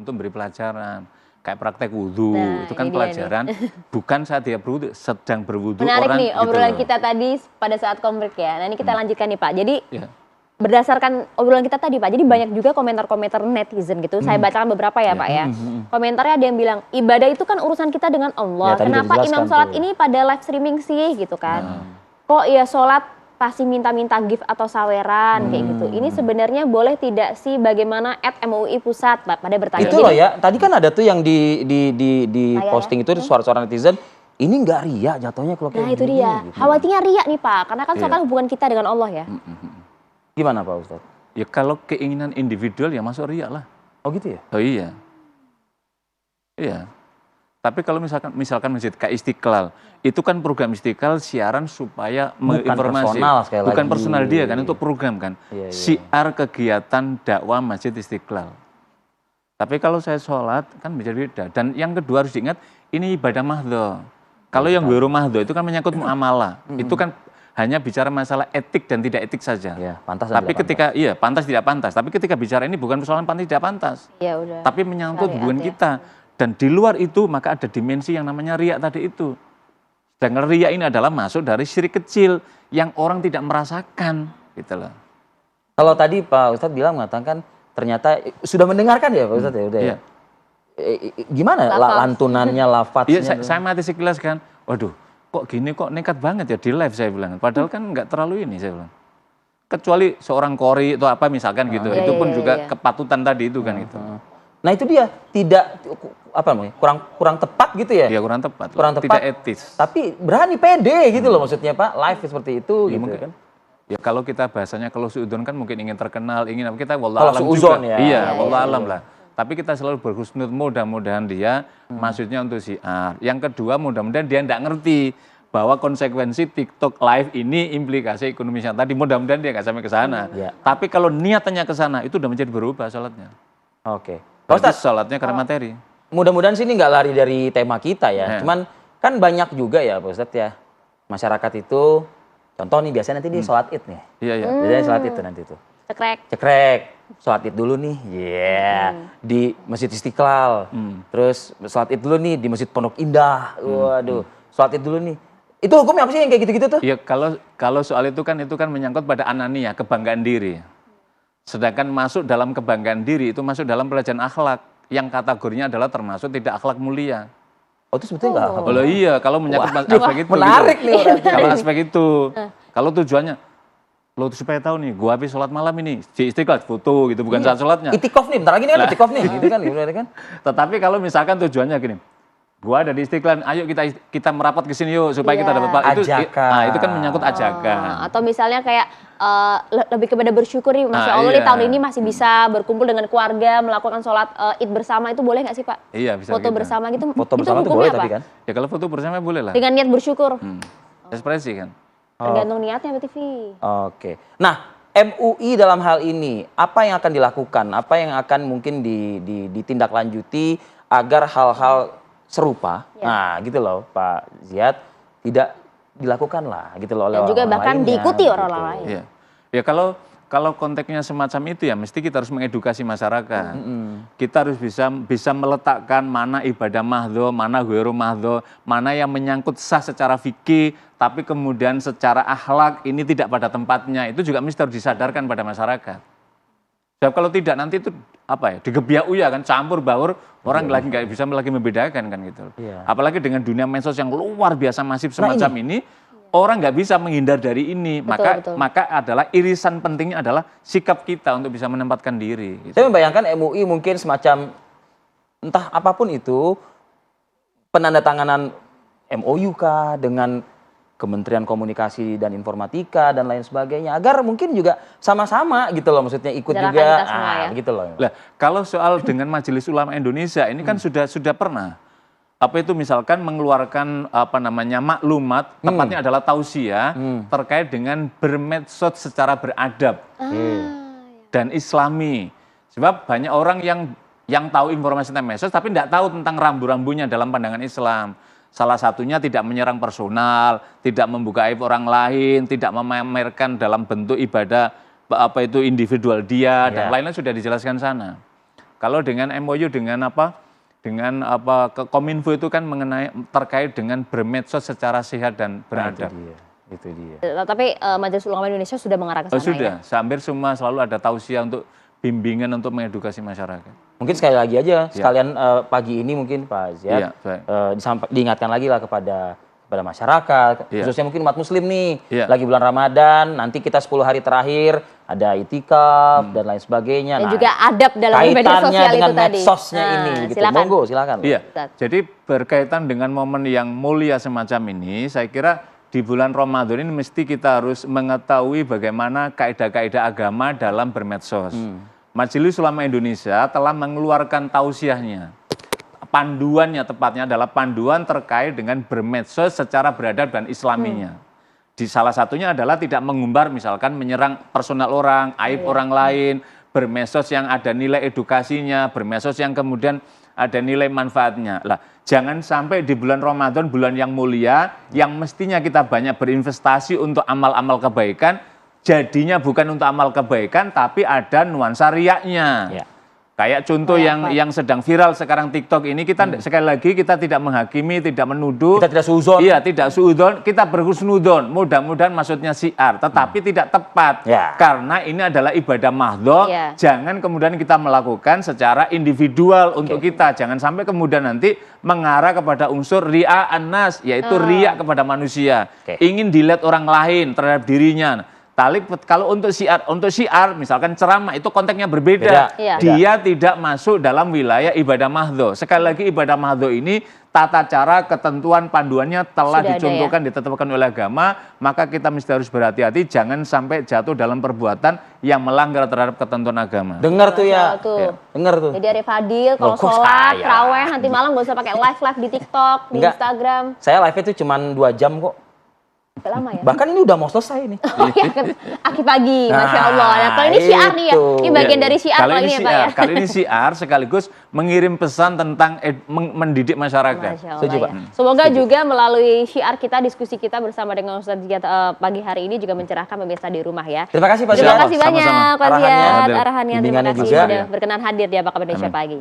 untuk beri pelajaran. Kayak praktek wudhu, Nah, itu kan ini dia pelajaran, bukan saat dia berwudhu, sedang berwudhu Menarik orang nih gitu obrolan loh. kita tadi pada saat komplek ya. Nah ini kita lanjutkan nih Pak. Jadi Ya. berdasarkan obrolan kita tadi Pak, jadi banyak juga komentar-komentar netizen gitu. Saya bacakan beberapa ya Pak ya. Komentarnya ada yang bilang, ibadah itu kan urusan kita dengan Allah. Ya, tadi udah Kenapa imam dijelaskan sholat tuh. ini pada live streaming sih gitu kan. Kok ya sholat pasti minta-minta gift atau saweran kayak gitu. Ini sebenarnya boleh tidak sih bagaimana @MUI Pusat Pak pada bertanya. Itu loh ya, tadi kan ada tuh yang di Saya posting itu suara-suara netizen, ini nggak ria jatuhnya kalau kayak Nah itu gini, dia, gitu. khawatirnya riak nih Pak. Karena kan sholat hubungan kita dengan Allah ya. Gimana Pak Ustadz? Ya kalau keinginan individual ya masuk riak lah. Oh gitu ya? Oh iya. Iya. Tapi kalau misalkan masjid kayak Istiqlal, itu kan program Istiqlal siaran supaya informasi. personal sekali Bukan lagi. personal dia kan, untuk program kan. Iya, iya. Siar kegiatan dakwah Masjid Istiqlal. Tapi kalau saya sholat kan bisa beda. Dan yang kedua harus diingat, ini ibadah mahdho. Kalau yang ghairu mahdho itu kan menyangkut muamalah. Itu kan hanya bicara masalah etik dan tidak etik saja. Ya, pantas dan Tapi tidak ketika iya pantas tidak pantas. Tapi ketika bicara ini bukan persoalan pantas tidak pantas. Ya udah. Tapi menyangkut Syariat hubungan ya. kita. Dan di luar itu maka ada dimensi yang namanya riak tadi itu. Sedangkan riak ini adalah masuk dari syirik kecil yang orang tidak merasakan, gitu loh. Kalau tadi Pak Ustadz bilang mengatakan ternyata sudah mendengarkan ya Pak Ustadz ya udah ya. Iya. Gimana Lafaz. lantunannya, lafadznya? Iya, saya mati sekilas kan. Waduh, kok gini kok nekat banget ya di live saya bilang. Padahal kan nggak terlalu ini saya bilang. Kecuali seorang kori atau apa misalkan gitu. Iya, Itu pun iya, juga iya. kepatutan tadi itu kan gitu. Nah itu dia tidak apa namanya kurang tepat gitu ya. Ya kurang tepat. lah. Kurang tepat. Tidak etis. Tapi berani pede gitu loh maksudnya Pak, live seperti itu Ya, gitu mungkin. kan. Ya kalau kita bahasanya kalau suudon kan mungkin ingin terkenal, ingin apa kita wallah Kalau alam suudzon juga. ya. Iya, Iya, wallah iya, alam iya. lah. Tapi kita selalu berhusnud mudah-mudahan dia maksudnya untuk siar. Yang kedua mudah-mudahan dia tidak ngerti bahwa konsekuensi TikTok live ini implikasi ekonomisnya tadi mudah-mudahan dia nggak sampai ke sana. Iya. Tapi kalau niatannya ke sana itu udah menjadi berubah sholatnya. Oke. Pak Berarti Ustadz, sholatnya karena materi. mudah-mudahan sini nggak lari dari tema kita ya. Ya. Cuman kan banyak juga ya Pak Ustadz ya. Masyarakat itu, contoh nih biasanya nanti dia sholat id nih. Iya ya. Biasanya sholat id tuh nanti tuh. Cekrek. Cekrek, sholat id dulu nih, di Masjid Istiqlal. Terus sholat id dulu nih di Masjid Pondok Indah. Waduh, sholat id dulu nih. Itu hukumnya apa sih yang kayak gitu-gitu tuh? Iya kalau soal itu kan menyangkut pada anania, kebanggaan diri. Sedangkan masuk dalam kebanggaan diri itu masuk dalam pelajaran akhlak yang kategorinya adalah termasuk tidak akhlak mulia. Oh itu sebetulnya nggak apa-apa. Kalau iya, kalau menyangkut Waduh, aspek itu. menarik nih orang. Kalau aspek itu, kalau tujuannya, lo supaya tahu nih, gua habis sholat malam ini di Istiqlal foto gitu, bukan saat sholatnya. Itikaf nih, bentar lagi nih kan itikaf nih, gitu kan, gitu kan. Tetapi kalau misalkan tujuannya gini, gua ada di Istiqlal, ayo kita merapat ke sini yuk supaya kita Iya. dapat itu. Ajakan. Nah, itu kan menyangkut ajakan. Atau misalnya kayak lebih kepada bersyukur nih, Masya Ah, Allah nih iya. tahun ini masih bisa berkumpul dengan keluarga, melakukan sholat id bersama, itu boleh nggak sih Pak? Iya, bisa Foto gitu. bersama gitu, Foto bersama itu hukumnya boleh apa? tapi kan. Ya kalau foto bersama boleh lah. Dengan niat bersyukur, Ekspresi kan. tergantung niatnya Mbak TV. Oke. Nah, MUI dalam hal ini, apa yang akan dilakukan? Apa yang akan mungkin ditindaklanjuti agar hal-hal serupa, Ya. nah gitu loh Pak Ziyad, tidak dilakukan lah gitu loh oleh Dan juga orang bahkan lainnya, diikuti gitu. orang lain. Iya. Ya kalau konteksnya semacam itu ya mesti kita harus mengedukasi masyarakat. Kita harus bisa meletakkan mana ibadah mahdho, mana ghairu mahdho, mana yang menyangkut sah secara fikih, tapi kemudian secara akhlak ini tidak pada tempatnya. Itu juga mesti harus disadarkan pada masyarakat. Sebab kalau tidak nanti itu apa ya digebiak uya kan campur baur orang lagi nggak bisa lagi membedakan kan gitu. Iya. Apalagi dengan dunia medsos yang luar biasa masif semacam ini orang nggak bisa menghindar dari ini. Betul. Maka adalah irisan pentingnya adalah sikap kita untuk bisa menempatkan diri. Gitu. Saya membayangkan MUI mungkin semacam entah apapun itu penandatanganan MOU kah dengan Kementerian Komunikasi dan Informatika dan lain sebagainya agar mungkin juga sama-sama gitu loh maksudnya ikut Gerakan juga kita semua ya. gitu loh. Lah, kalau soal dengan Majelis Ulama Indonesia ini kan sudah pernah apa itu misalkan mengeluarkan apa namanya maklumat tepatnya adalah tausiah terkait dengan bermedsos secara beradab dan Islami. Sebab banyak orang yang tahu informasi tentang medsos tapi tidak tahu tentang rambu-rambunya dalam pandangan Islam. Salah satunya tidak menyerang personal, tidak membuka aib orang lain, tidak memamerkan dalam bentuk ibadah apa itu individual dia dan lain-lain sudah dijelaskan sana. Kalau dengan MOU dengan Kominfo itu kan mengenai terkait dengan bermedsos secara sehat dan beradab. Itu dia. Tapi Majelis Ulama Indonesia sudah mengarah ke sana Sudah, ya? hampir semua selalu ada tausiah untuk bimbingan untuk mengedukasi masyarakat. Mungkin sekali lagi aja, sekalian pagi ini mungkin Pak Ziad, diingatkan lagi lah kepada masyarakat, khususnya mungkin umat muslim nih, lagi bulan Ramadan, nanti kita 10 hari terakhir, ada itikaf dan lain sebagainya. Dan juga adab dalam media sosial dengan itu tadi. medsosnya ini, gitu. Silakan. Monggo, silakan. Iya, jadi berkaitan dengan momen yang mulia semacam ini, saya kira di bulan Ramadan ini mesti kita harus mengetahui bagaimana kaidah-kaidah agama dalam bermedsos. Majelis Ulama Indonesia telah mengeluarkan tausiahnya. Panduannya tepatnya adalah panduan terkait dengan bermedsos secara beradab dan islaminya. Di salah satunya adalah tidak mengumbar misalkan menyerang personal orang, aib orang lain, bermedsos yang ada nilai edukasinya, bermedsos yang kemudian ada nilai manfaatnya. Lah, jangan sampai di bulan Ramadan, bulan yang mulia, yang mestinya kita banyak berinvestasi untuk amal-amal kebaikan, jadinya bukan untuk amal kebaikan, tapi ada nuansa riaknya. Kayak contoh yang sedang viral sekarang TikTok ini, kita sekali lagi kita tidak menghakimi, tidak menuduh. Kita tidak suudzon. Iya, tidak suudzon, kita berhusnudon. Mudah-mudahan maksudnya syiar, tetapi tidak tepat. Karena ini adalah ibadah mahdhah, jangan kemudian kita melakukan secara individual untuk kita. Jangan sampai kemudian nanti mengarah kepada unsur ri'a an-nas, yaitu riak kepada manusia. Ingin dilihat orang lain terhadap dirinya. Kalau untuk syiar misalkan ceramah itu konteksnya berbeda. Dia tidak masuk dalam wilayah ibadah mahdhah. Sekali lagi ibadah mahdhah ini tata cara ketentuan panduannya telah dicontohkan, ditetapkan oleh agama, maka kita mesti harus berhati-hati jangan sampai jatuh dalam perbuatan yang melanggar terhadap ketentuan agama. Dengar tuh ya. Dengar tuh. Jadi Arif Fadil kalau sholat, terawih nanti malam gak usah pakai live di TikTok, di Instagram. Saya live itu cuma 2 jam kok. Lama ya? Bahkan ini udah mau selesai nih. Oh iya, aki pagi, Masya Allah. Nah, kalau ini syiar nih ya, ini bagian dari syiar kalau ini ya Pak ya. Kali ini syiar sekaligus mengirim pesan tentang mendidik masyarakat. Masya Allah, ya. Semoga juga melalui syiar kita, diskusi kita bersama dengan Ustaz Ziad pagi hari ini juga mencerahkan pemirsa di rumah ya. Terima kasih Pak Ziad. Terima kasih banyak Pak Ziad, arahannya. Terima kasih juga. sudah berkenan hadir di Apa Kabar Indonesia Pagi.